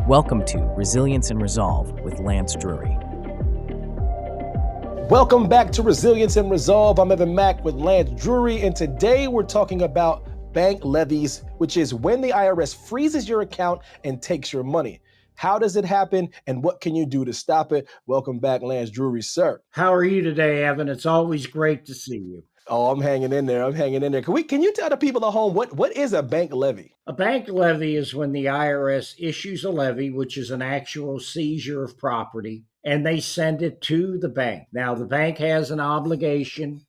Welcome to Resilience and Resolve with Lance Drury. Welcome back to Resilience and Resolve. I'm Evan Mack with Lance Drury, and today we're talking about bank levies, which is when the IRS freezes your account and takes your money. How does it happen, and what can you do to stop it? Welcome back, Lance Drury, sir. How are you today, Evan? It's always great to see you. Oh, I'm hanging in there. Can you tell the people at home what is a bank levy? A bank levy is when the IRS issues a levy, which is an actual seizure of property, and they send it to the bank. Now, the bank has an obligation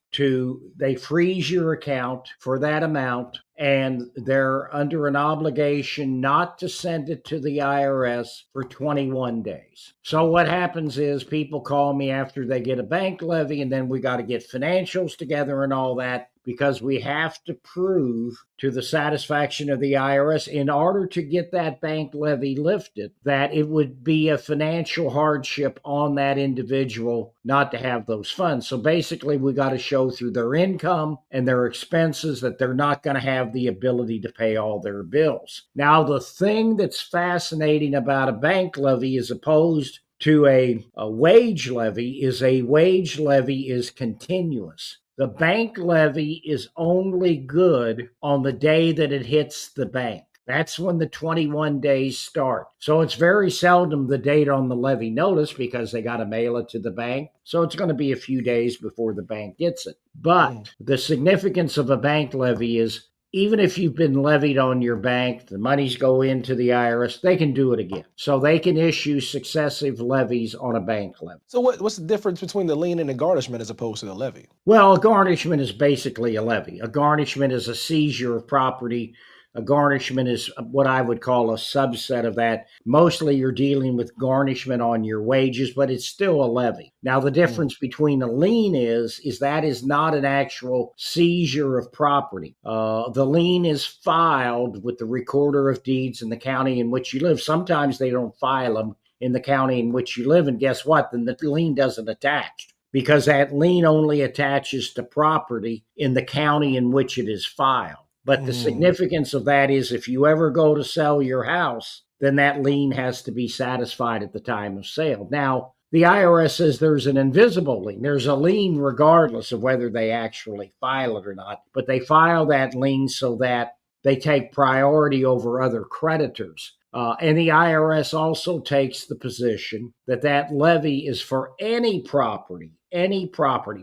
they freeze your account for that amount, and they're under an obligation not to send it to the IRS for 21 days. So what happens is people call me after they get a bank levy, and then we got to get financials together and all that, because we have to prove to the satisfaction of the IRS, in order to get that bank levy lifted, that it would be a financial hardship on that individual not to have those funds. So basically, we got to show through their income and their expenses that they're not going to have the ability to pay all their bills. Now, the thing that's fascinating about a bank levy as opposed to a wage levy is continuous. The bank levy is only good on the day that it hits the bank. That's when the 21 days start. So it's very seldom the date on the levy notice, because they got to mail it to the bank. So it's going to be a few days before the bank gets it. But the significance of a bank levy is, even if you've been levied on your bank, the monies go into the IRS, they can do it again. So they can issue successive levies on a bank levy. So what's the difference between the lien and the garnishment as opposed to the levy? Well, a garnishment is basically a levy. A garnishment is a seizure of property. A garnishment is what I would call a subset of that. Mostly you're dealing with garnishment on your wages, but it's still a levy. Now, the difference between a lien is that is not an actual seizure of property. The lien is filed with the recorder of deeds in the county in which you live. Sometimes they don't file them in the county in which you live, and guess what? Then the lien doesn't attach, because that lien only attaches to property in the county in which it is filed. But the significance of that is, if you ever go to sell your house, then that lien has to be satisfied at the time of sale. Now, the IRS says there's an invisible lien. There's a lien regardless of whether they actually file it or not, but they file that lien so that they take priority over other creditors. And the IRS also takes the position that that levy is for any property,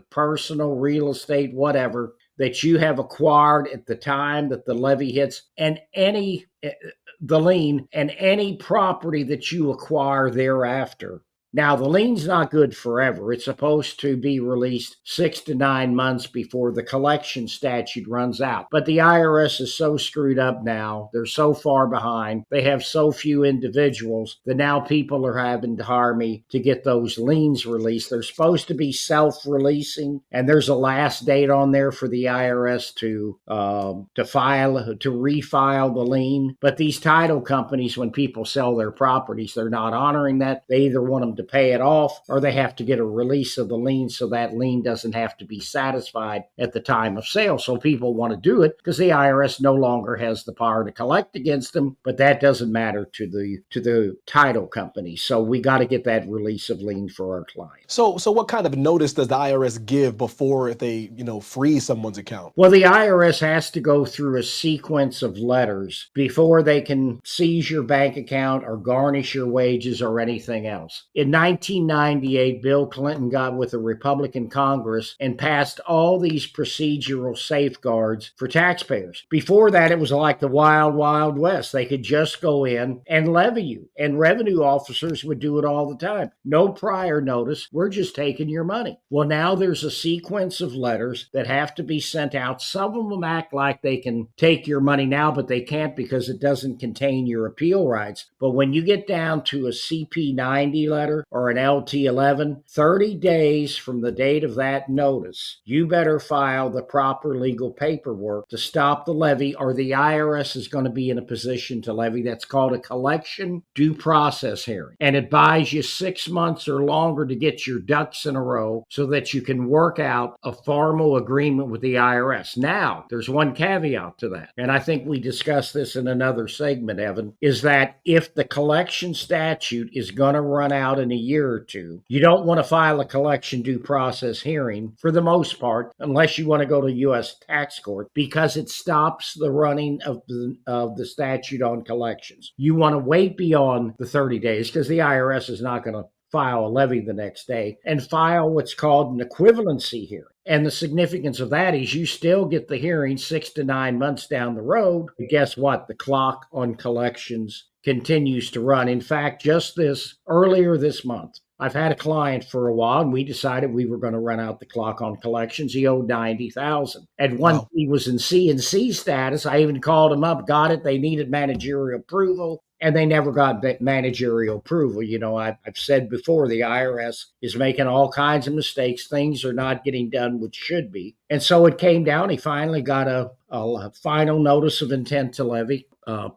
personal, real estate, whatever, that you have acquired at the time that the levy hits, and the lien, and any property that you acquire thereafter. Now, the lien's not good forever. It's supposed to be released 6 to 9 months before the collection statute runs out. But the IRS is so screwed up now. They're so far behind. They have so few individuals that now people are having to hire me to get those liens released. They're supposed to be self-releasing, and there's a last date on there for the IRS to refile the lien. But these title companies, when people sell their properties, they're not honoring that. They either want them to pay it off, or they have to get a release of the lien so that lien doesn't have to be satisfied at the time of sale. So people want to do it because the IRS no longer has the power to collect against them, but that doesn't matter to the title company. So we got to get that release of lien for our clients. So what kind of notice does the IRS give before they, freeze someone's account? Well, the IRS has to go through a sequence of letters before they can seize your bank account or garnish your wages or anything else. In 1998, Bill Clinton got with a Republican Congress and passed all these procedural safeguards for taxpayers. Before that, it was like the wild, wild west. They could just go in and levy you, and revenue officers would do it all the time. No prior notice. We're just taking your money. Well, now there's a sequence of letters that have to be sent out. Some of them act like they can take your money now, but they can't because it doesn't contain your appeal rights. But when you get down to a CP90 letter, letter or an LT11, 30 days from the date of that notice, you better file the proper legal paperwork to stop the levy, or the IRS is going to be in a position to levy. That's called a collection due process hearing. And it buys you 6 months or longer to get your ducks in a row so that you can work out a formal agreement with the IRS. Now, there's one caveat to that, and I think we discussed this in another segment, Evan, is that if the collection statute is going to run out in a year or two, you don't want to file a collection due process hearing for the most part, unless you want to go to U.S. tax court, because it stops the running of the statute on collections. You want to wait beyond the 30 days because the IRS is not going to file a levy the next day, and file what's called an equivalency hearing. And the significance of that is you still get the hearing 6 to 9 months down the road. But guess what? The clock on collections continues to run. In fact, just earlier this month, I've had a client for a while, and we decided we were going to run out the clock on collections. He owed $90,000. And once he was in C&C status, I even called him up, got it. They needed managerial approval, and they never got managerial approval. You know, I've said before, the IRS is making all kinds of mistakes. Things are not getting done which should be. And so it came down. He finally got a final notice of intent to levy,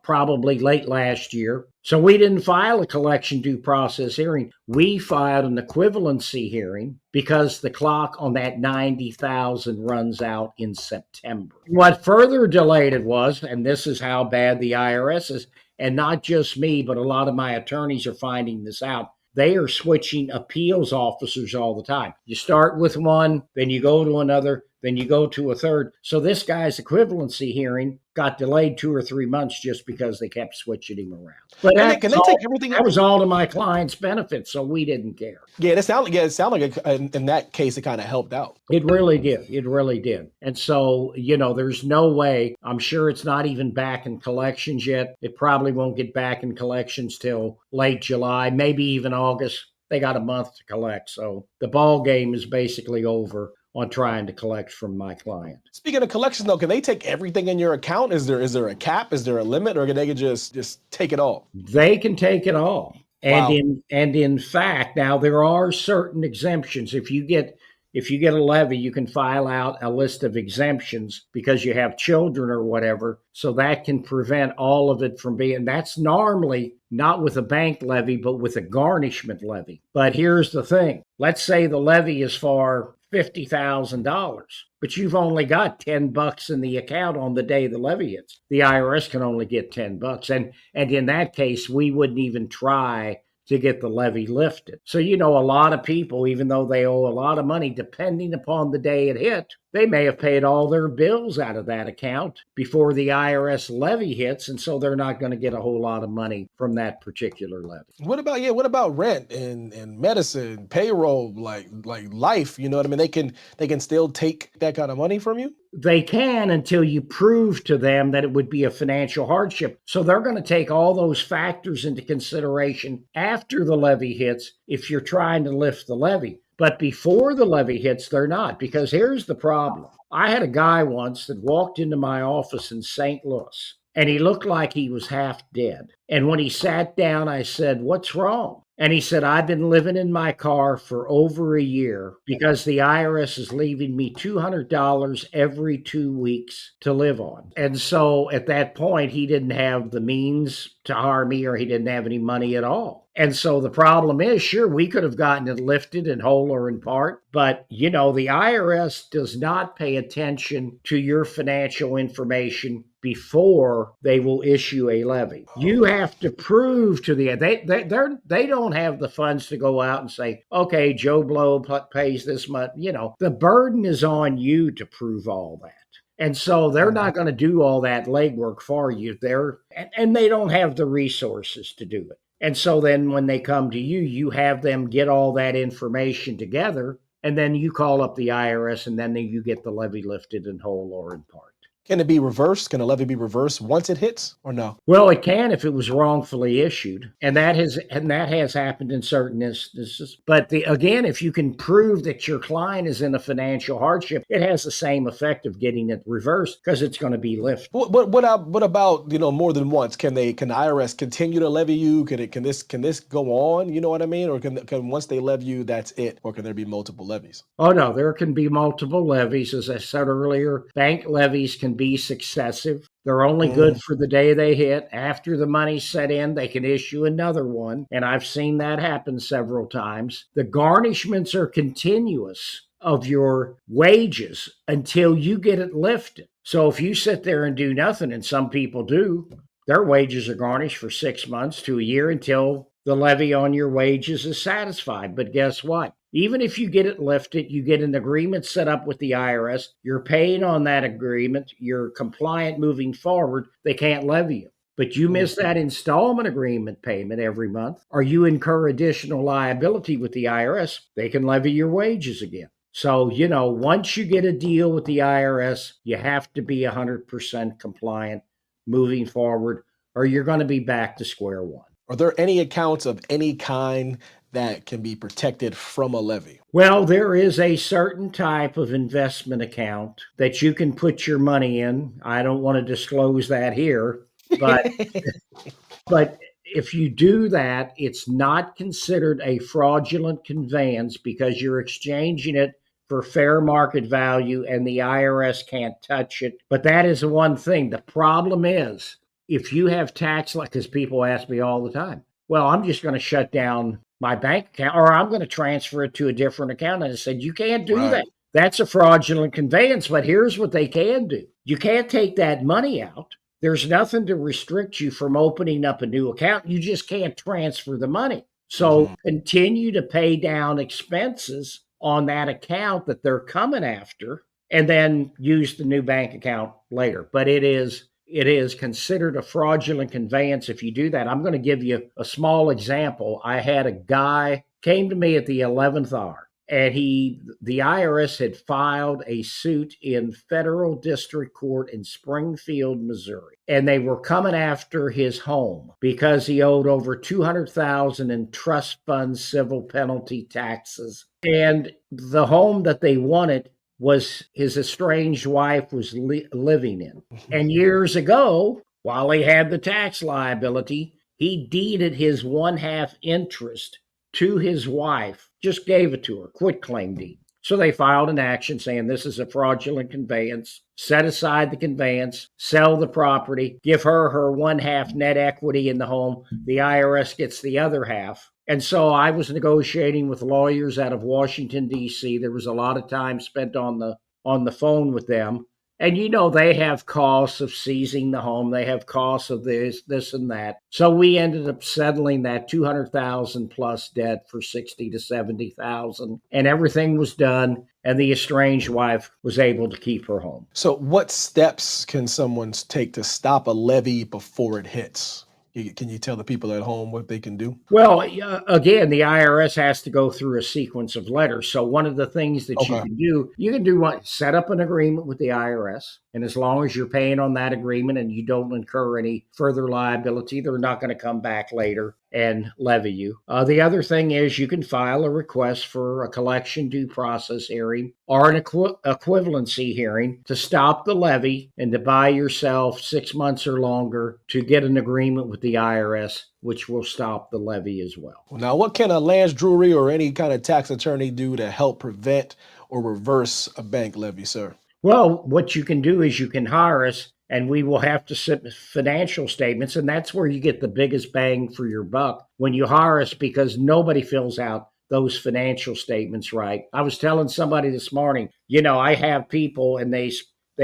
probably late last year. So we didn't file a collection due process hearing. We filed an equivalency hearing because the clock on that 90,000 runs out in September. What further delayed it was, and this is how bad the IRS is, and not just me, but a lot of my attorneys are finding this out. They are switching appeals officers all the time. You start with one, then you go to another, then you go to a third. So this guy's equivalency hearing got delayed 2 or 3 months just because they kept switching him around. But can they take everything? That was all to my client's benefit, so we didn't care. Yeah, it sounded like in that case it kind of helped out. It really did. It really did. And so, you know, there's no way. I'm sure it's not even back in collections yet. It probably won't get back in collections till late July, maybe even August. They got a month to collect. So the ball game is basically over on trying to collect from my client. Speaking of collections, though, can they take everything in your account? Is there a cap? Is there a limit, or can they just take it all? They can take it all. And wow. in fact, now there are certain exemptions. If you get a levy, you can file out a list of exemptions because you have children or whatever. So that can prevent all of it from being. That's normally not with a bank levy, but with a garnishment levy. But here's the thing. Let's say the levy is for $50,000, but you've only got $10 in the account on the day the levy hits. The IRS can only get $10. And in that case, we wouldn't even try to get the levy lifted. So, you know, a lot of people, even though they owe a lot of money, depending upon the day it hit, they may have paid all their bills out of that account before the IRS levy hits, and so they're not going to get a whole lot of money from that particular levy. What about rent and medicine, payroll, like life? You know what I mean? They can still take that kind of money from you? They can, until you prove to them that it would be a financial hardship. So they're going to take all those factors into consideration after the levy hits if you're trying to lift the levy. But before the levy hits, they're not, because here's the problem. I had a guy once that walked into my office in St. Louis, and he looked like he was half dead. And when he sat down, I said, "What's wrong?" And he said, "I've been living in my car for over a year because the IRS is leaving me $200 every 2 weeks to live on." And so at that point, he didn't have the means to hire me, or he didn't have any money at all. And so the problem is, sure, we could have gotten it lifted in whole or in part, but, you know, the IRS does not pay attention to your financial information before they will issue a levy. You have to prove to they don't have the funds to go out and say, okay, Joe Blow pays this much. You know, the burden is on you to prove all that. And so they're not going to do all that legwork for you. And they don't have the resources to do it. And so then when they come to you, you have them get all that information together, and then you call up the IRS, and then you get the levy lifted in whole or in part. Can it be reversed? Can a levy be reversed once it hits or no? Well, it can if it was wrongfully issued, and that has happened in certain instances. But again, if you can prove that your client is in a financial hardship, it has the same effect of getting it reversed because it's going to be lifted. What about, more than once? Can the IRS continue to levy you? Can this go on? You know what I mean? Or can once they levy you, that's it? Or can there be multiple levies? Oh, no, there can be multiple levies. As I said earlier, bank levies can be successive. They're only good Mm. for the day they hit. After the money's set in, they can issue another one. And I've seen that happen several times. The garnishments are continuous of your wages until you get it lifted. So if you sit there and do nothing, and some people do, their wages are garnished for 6 months to a year until the levy on your wages is satisfied. But guess what? Even if you get it lifted, you get an agreement set up with the IRS, you're paying on that agreement, you're compliant moving forward, they can't levy you. But you Mm. miss that installment agreement payment every month, or you incur additional liability with the IRS, they can levy your wages again. So, once you get a deal with the IRS, you have to be 100% compliant moving forward, or you're going to be back to square one. Are there any accounts of any kind that can be protected from a levy? Well, there is a certain type of investment account that you can put your money in. I don't want to disclose that here, but but if you do that, it's not considered a fraudulent conveyance because you're exchanging it for fair market value and the IRS can't touch it. But that is the one thing. The problem is if you have tax, like, because people ask me all the time, well, I'm just going to shut down my bank account or I'm going to transfer it to a different account. And I said, you can't do Right. that. That's a fraudulent conveyance. But here's what they can do: you can't take that money out. There's nothing to restrict you from opening up a new account. You just can't transfer the money. So Hmm. continue to pay down expenses on that account that they're coming after and then use the new bank account later. But it is considered a fraudulent conveyance if you do that. I'm going to give you a small example. I had a guy came to me at the 11th hour, and the IRS had filed a suit in federal district court in Springfield, Missouri, and they were coming after his home because he owed over 200,000 in trust fund civil penalty taxes. And the home that they wanted was his estranged wife was living in. And years ago, while he had the tax liability, he deeded his one half interest to his wife, just gave it to her, quitclaim deed. So they filed an action saying this is a fraudulent conveyance, set aside the conveyance, sell the property, give her one half net equity in the home. The IRS gets the other half. And so I was negotiating with lawyers out of Washington, D.C. There was a lot of time spent on the phone with them. And they have costs of seizing the home. They have costs of this, and that. So we ended up settling that 200,000 plus debt for 60 to 70,000, and everything was done. And the estranged wife was able to keep her home. So, what steps can someone take to stop a levy before it hits? Can you tell the people at home what they can do? Well, again, the IRS has to go through a sequence of letters. So one of the things that Okay. you can do what set up an agreement with the IRS, and as long as you're paying on that agreement and you don't incur any further liability, they're not going to come back later and levy you. The other thing is you can file a request for a collection due process hearing or an equivalency hearing to stop the levy and to buy yourself 6 months or longer to get an agreement with the IRS, which will stop the levy as well. Now, what can a Lance Drury or any kind of tax attorney do to help prevent or reverse a bank levy, sir? Well, what you can do is you can hire us and we will have to submit financial statements. And that's where you get the biggest bang for your buck when you hire us, because nobody fills out those financial statements right. I was telling somebody this morning, I have people and they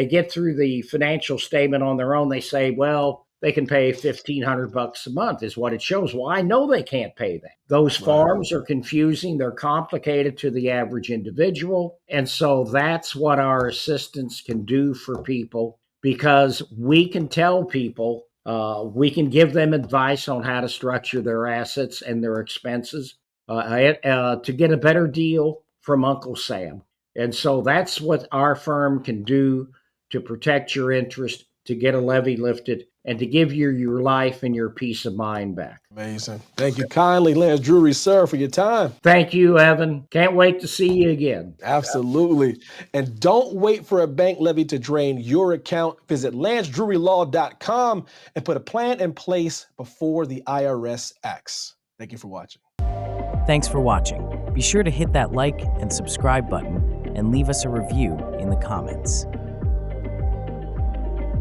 get through the financial statement on their own. They say, well, they can pay $1,500 a month is what it shows. Well, I know they can't pay that. Those Right. forms are confusing. They're complicated to the average individual. And so that's what our assistants can do for people, because we can tell people, we can give them advice on how to structure their assets and their expenses to get a better deal from Uncle Sam. And so that's what our firm can do to protect your interest, to get a levy lifted, and to give you your life and your peace of mind back. Amazing. Thank you kindly, Lance Drury, sir, for your time. Thank you, Evan. Can't wait to see you again. Absolutely. And don't wait for a bank levy to drain your account. Visit lancedrurylaw.com and put a plan in place before the IRS acts. Thank you for watching. Thanks for watching. Be sure to hit that like and subscribe button and leave us a review in the comments.